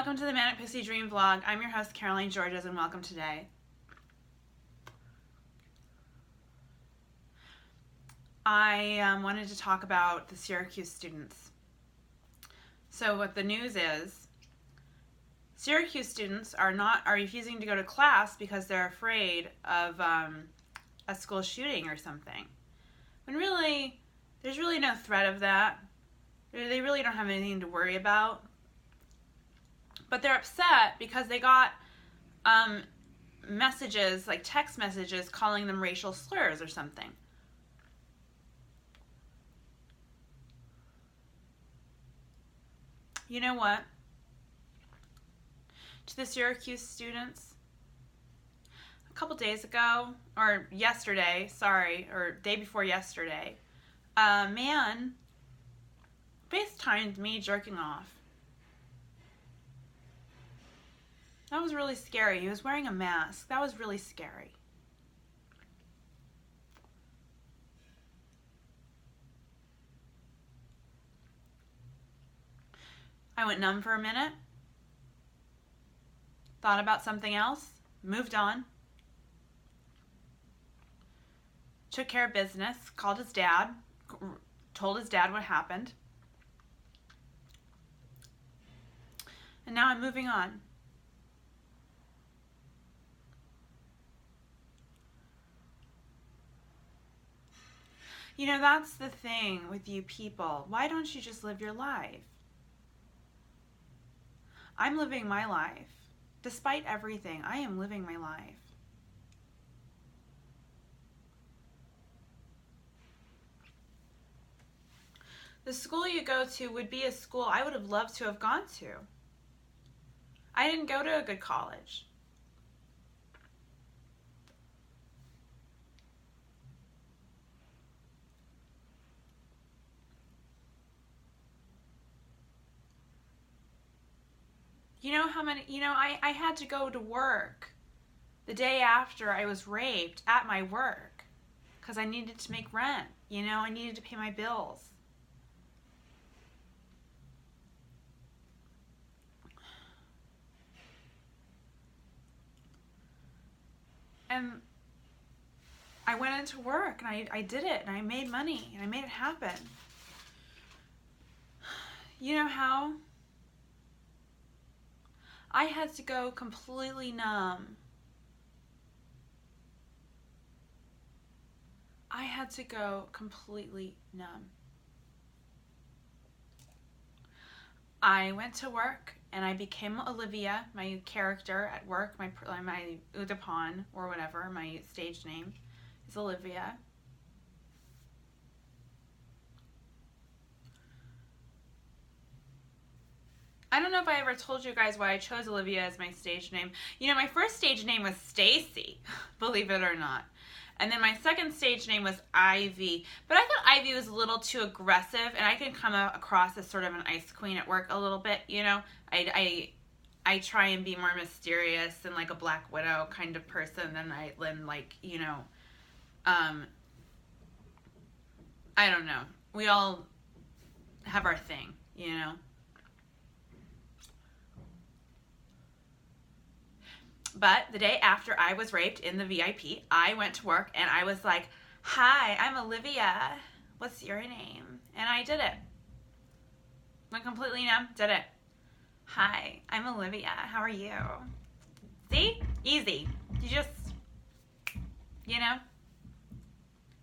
welcome to the Manic Pixie Dream Vlog. I'm your host, Caroline Georges, and welcome today. I wanted to talk about the Syracuse students. So what the news is, Syracuse students are refusing to go to class because they're afraid of a school shooting or something. When really, there's really no threat of that. They really don't have anything to worry about. But they're upset because they got messages, like text messages, calling them racial slurs or something. You know what? To the Syracuse students, a couple days ago, or yesterday, or day before yesterday, a man FaceTimed me jerking off. That was really scary. He was wearing a mask. That was really scary. I went numb for a minute, thought about something else, moved on, took care of business, called his dad, told his dad what happened, and now I'm moving on. You know, that's the thing with you people. Why don't you just live your life? I'm living my life. Despite everything, I am living my life. The school you go to would be a school I would have loved to have gone to. I didn't go to a good college. I had to go to work the day after I was raped at my work because I needed to make rent. I needed to pay my bills. And I went into work and I did it and I made money and I made it happen. You know how? I had to go completely numb. I had to go completely numb. I went to work and I became Olivia, my character at work, my Udapon or whatever, my stage name is Olivia. I don't know if I ever told you guys why I chose Olivia as my stage name. My first stage name was Stacy, believe it or not. And then my second stage name was Ivy. But I thought Ivy was a little too aggressive, and I can come across as sort of an ice queen at work a little bit, I try and be more mysterious and like a Black Widow kind of person than I don't know. We all have our thing, But the day after I was raped in the VIP, I went to work and I was like, "Hi, I'm Olivia. What's your name?" And I did it. Went completely numb, did it. "Hi, I'm Olivia. How are you?" See? Easy. You just,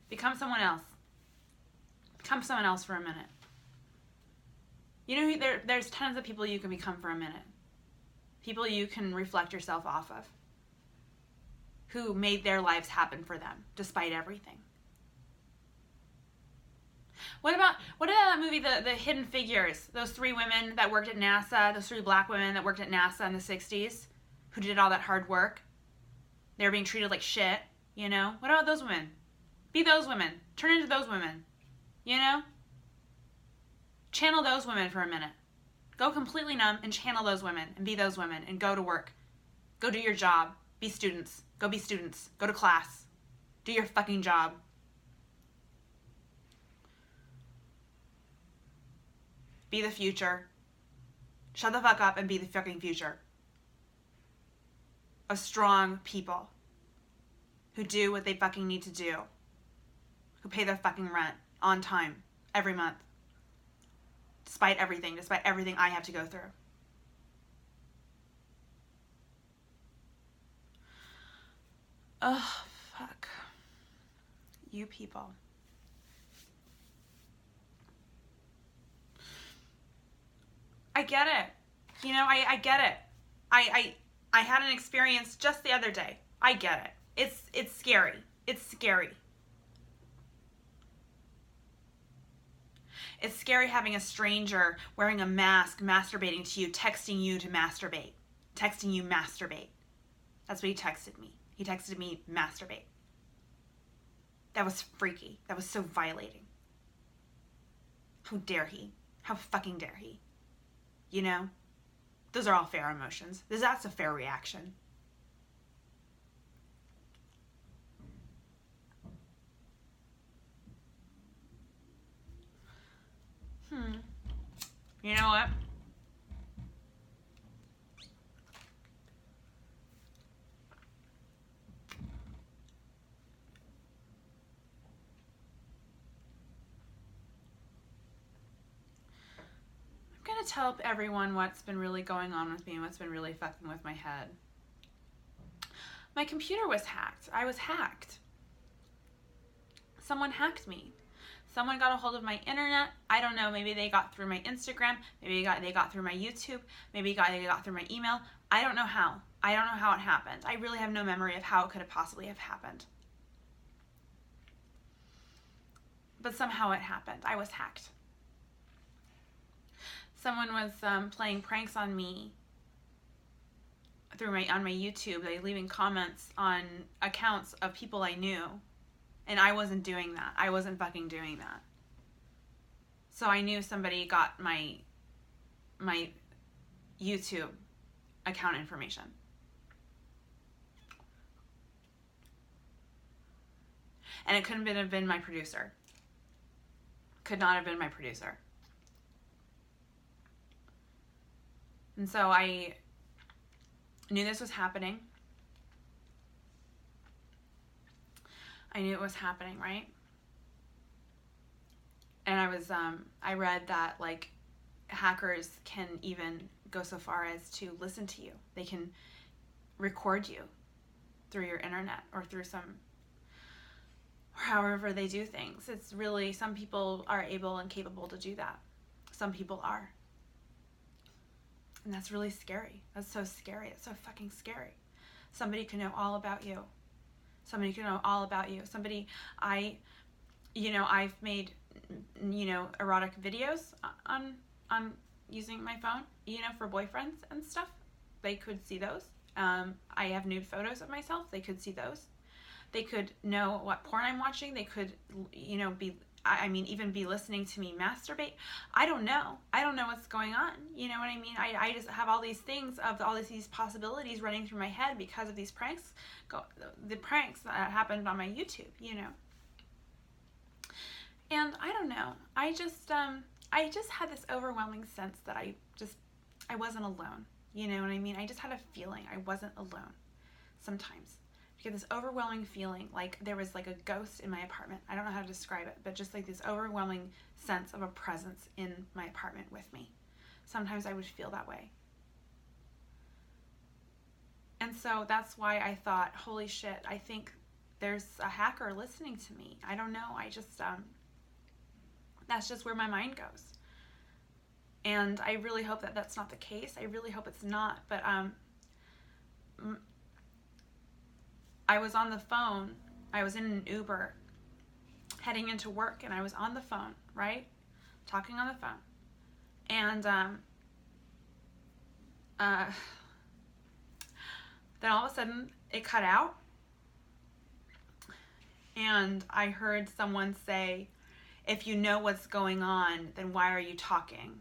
become someone else. Become someone else for a minute. There's tons of people you can become for a minute. People you can reflect yourself off of, who made their lives happen for them, despite everything. What about that movie, The Hidden Figures? Those 3 women that worked at NASA, those 3 Black women that worked at NASA in the 60s, who did all that hard work. They were being treated like shit, What about those women? Be those women. Turn into those women, Channel those women for a minute. Go completely numb and channel those women and be those women and go to work. Go do your job. Be students. Go be students. Go to class. Do your fucking job. Be the future. Shut the fuck up and be the fucking future of strong people who do what they fucking need to do, who pay their fucking rent on time every month, despite everything I have to go through. Oh, fuck. You people. I get it. You know, I get it. I had an experience just the other day. I get it. It's scary. It's scary. It's scary having a stranger wearing a mask masturbating to you, texting you to masturbate. Texting you masturbate. That's what he texted me. He texted me masturbate. That was freaky. That was so violating. How dare he? How fucking dare he? You know? Those are all fair emotions. That's a fair reaction. You know what? I'm going to tell everyone what's been really going on with me and what's been really fucking with my head. My computer was hacked. I was hacked. Someone hacked me. Someone got a hold of my internet. I don't know. Maybe they got through my Instagram. Maybe they got through my YouTube. Maybe they got through my email. I don't know how. I don't know how it happened. I really have no memory of how it could have possibly have happened. But somehow it happened. I was hacked. Someone was playing pranks on me on my YouTube. They leaving comments on accounts of people I knew. And I wasn't doing that. I wasn't fucking doing that. So I knew somebody got my YouTube account information. And it couldn't have been my producer. Could not have been my producer. And so I knew this was happening. I knew it was happening, right? And I read that, like, hackers can even go so far as to listen to you. They can record you through your internet or through or however they do things. It's really, some people are able and capable to do that. Some people are. And that's really scary. That's so scary. It's so fucking scary. Somebody can know all about you. Somebody can know all about you. I've made, erotic videos on using my phone, for boyfriends and stuff. They could see those. I have nude photos of myself. They could see those. They could know what porn I'm watching. They could, even be listening to me masturbate. I don't know. I don't know what's going on. You know what I mean? I just have all these things of all these possibilities running through my head because of these pranks, the pranks that happened on my YouTube, And I don't know. I just had this overwhelming sense that I wasn't alone. You know what I mean? I just had a feeling I wasn't alone sometimes. You get this overwhelming feeling like there was like a ghost in my apartment. I don't know how to describe it, but just like this overwhelming sense of a presence in my apartment with me. Sometimes I would feel that way. And so that's why I thought, holy shit, I think there's a hacker listening to me. I don't know. I just, that's just where my mind goes. And I really hope that that's not the case. I really hope it's not. But I was on the phone. I was in an Uber heading into work, and I was on the phone, right? Talking on the phone. And then all of a sudden it cut out. And I heard someone say, if you know what's going on, then why are you talking?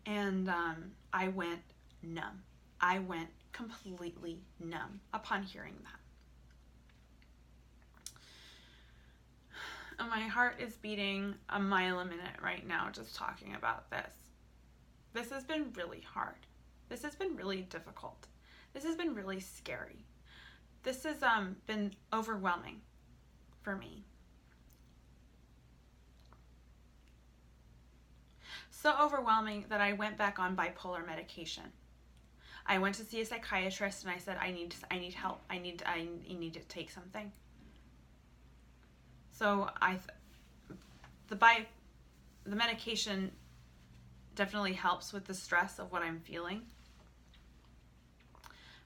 And I went numb. I went completely numb upon hearing My heart is beating a mile a minute right now just talking about this. This has been really hard. This has been really difficult. This has been really scary. This has been overwhelming for me. So overwhelming that I went back on bipolar medication. I went to see a psychiatrist and I said, I need help. I need to take something. So the medication definitely helps with the stress of what I'm feeling,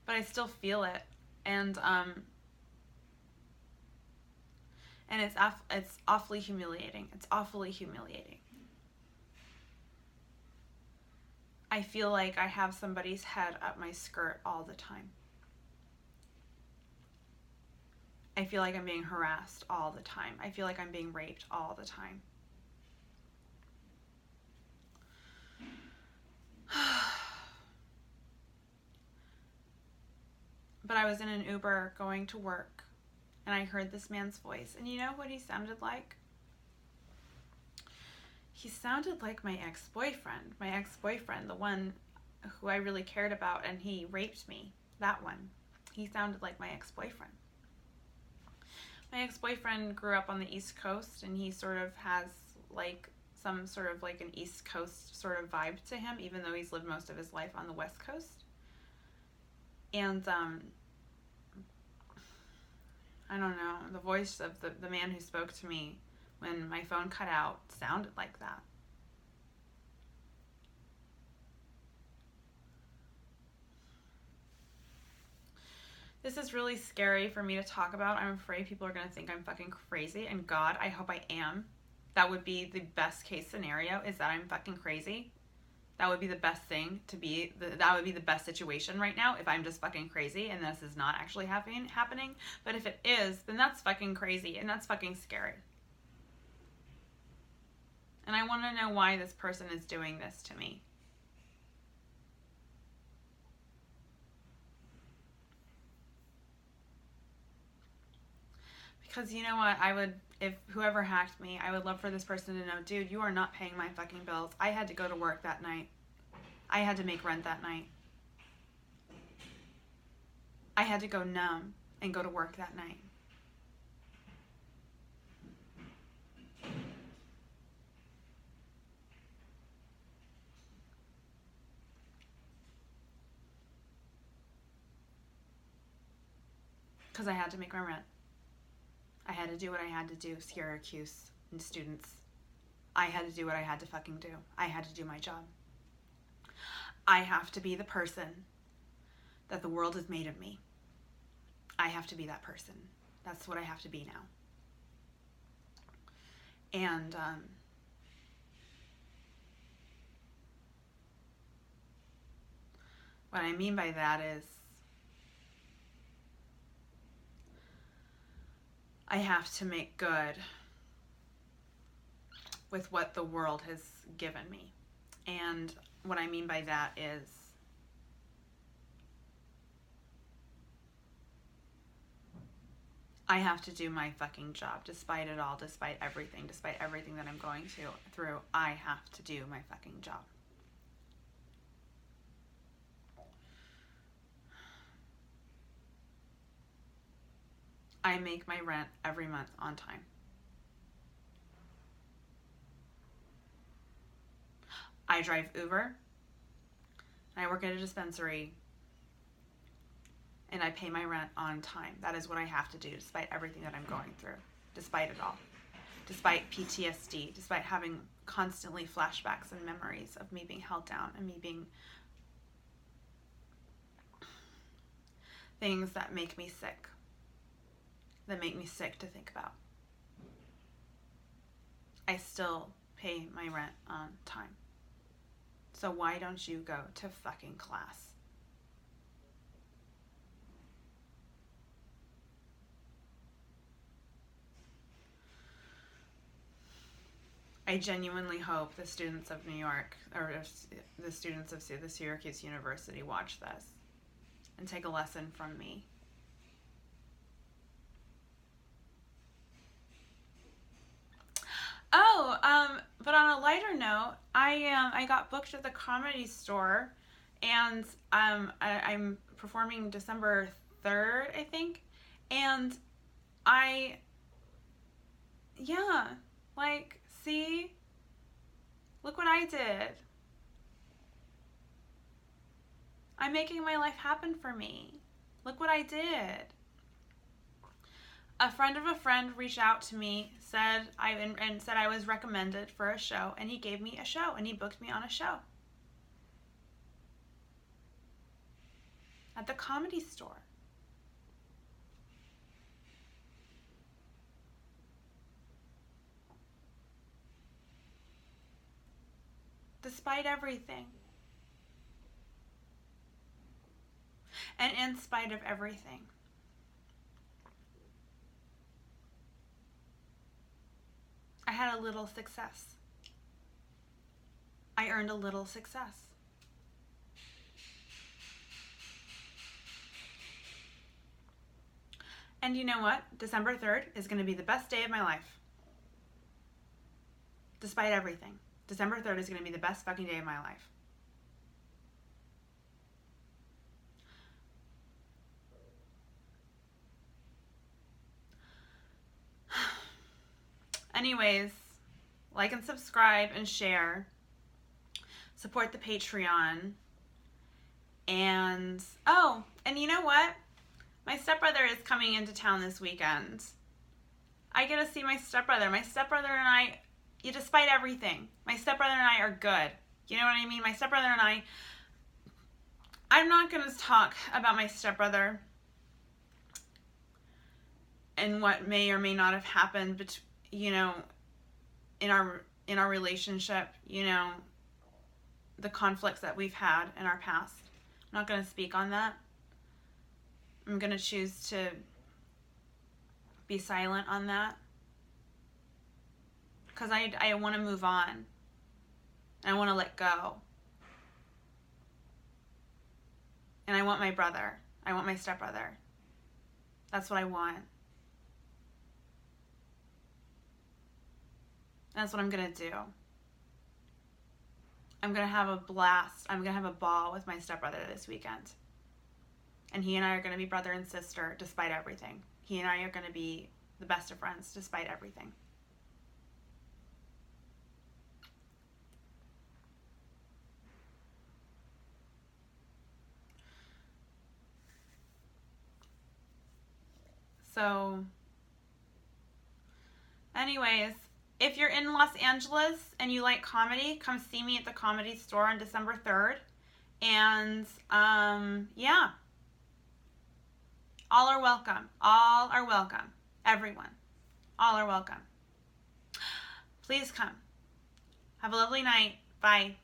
but I still feel it, and it's awfully humiliating. It's awfully humiliating. I feel like I have somebody's head up my skirt all the time. I feel like I'm being harassed all the time. I feel like I'm being raped all the time. But I was in an Uber going to work, and I heard this man's voice. And you know what he sounded like? He sounded like my ex-boyfriend. My ex-boyfriend, the one who I really cared about, and he raped me. That one. He sounded like my ex-boyfriend. My ex-boyfriend grew up on the East Coast, and he sort of has like some sort of like an East Coast sort of vibe to him, even though he's lived most of his life on the West Coast. And I don't know, the voice of the man who spoke to me when my phone cut out sounded like that. This is really scary for me to talk about. I'm afraid people are going to think I'm fucking crazy, and God, I hope I am. That would be the best case scenario, is that I'm fucking crazy. That would be the best thing to be, that would be the best situation right now, if I'm just fucking crazy and this is not actually happening. But if it is, then that's fucking crazy and that's fucking scary. And I want to know why this person is doing this to me. Because you know what, if whoever hacked me, I would love for this person to know, dude, you are not paying my fucking bills. I had to go to work that night. I had to make rent that night. I had to go numb and go to work that night. Because I had to make my rent. I had to do what I had to do, Syracuse and students. I had to do what I had to fucking do. I had to do my job. I have to be the person that the world has made of me. I have to be that person. That's what I have to be now. And what I mean by that is I have to make good with what the world has given me. And what I mean by that is I have to do my fucking job, despite it all, despite everything that I'm going through. I have to do my fucking job. I make my rent every month on time. I drive Uber. I work at a dispensary. And I pay my rent on time. That is what I have to do, despite everything that I'm going through. Despite it all. Despite PTSD. Despite having constantly flashbacks and memories of me being held down and me being things that make me sick. That make me sick to think about. I still pay my rent on time. So why don't you go to fucking class? I genuinely hope the students of New York, or the students of the Syracuse University, watch this and take a lesson from me. But on a lighter note, I got booked at the Comedy Store, and I'm performing December 3rd, I think, and I yeah, like, see, look what I did. I'm making my life happen for me. Look what I did. A friend of a friend reached out to me, said I was recommended for a show, and he gave me a show, and he booked me on a show at the Comedy Store. Despite everything. And in spite of everything. I had a little success. I earned a little success. And you know what? December 3rd is going to be the best day of my life. Despite everything. December 3rd is going to be the best fucking day of my life. Anyways, like and subscribe and share. Support the Patreon. And, and you know what? My stepbrother is coming into town this weekend. I get to see my stepbrother. My stepbrother and I, despite everything, my stepbrother and I are good. You know what I mean? My stepbrother and I'm not going to talk about my stepbrother and what may or may not have happened, in our relationship, the conflicts that we've had in our past. I'm not going to speak on that. I'm going to choose to be silent on that. Because I want to move on. And I want to let go. And I want my brother. I want my stepbrother. That's what I want. That's what I'm going to do. I'm going to have a blast. I'm going to have a ball with my stepbrother this weekend. And he and I are going to be brother and sister despite everything. He and I are going to be the best of friends despite everything. So, anyways, if you're in Los Angeles and you like comedy, come see me at the Comedy Store on December 3rd. And, yeah. All are welcome. All are welcome. Everyone. All are welcome. Please come. Have a lovely night. Bye.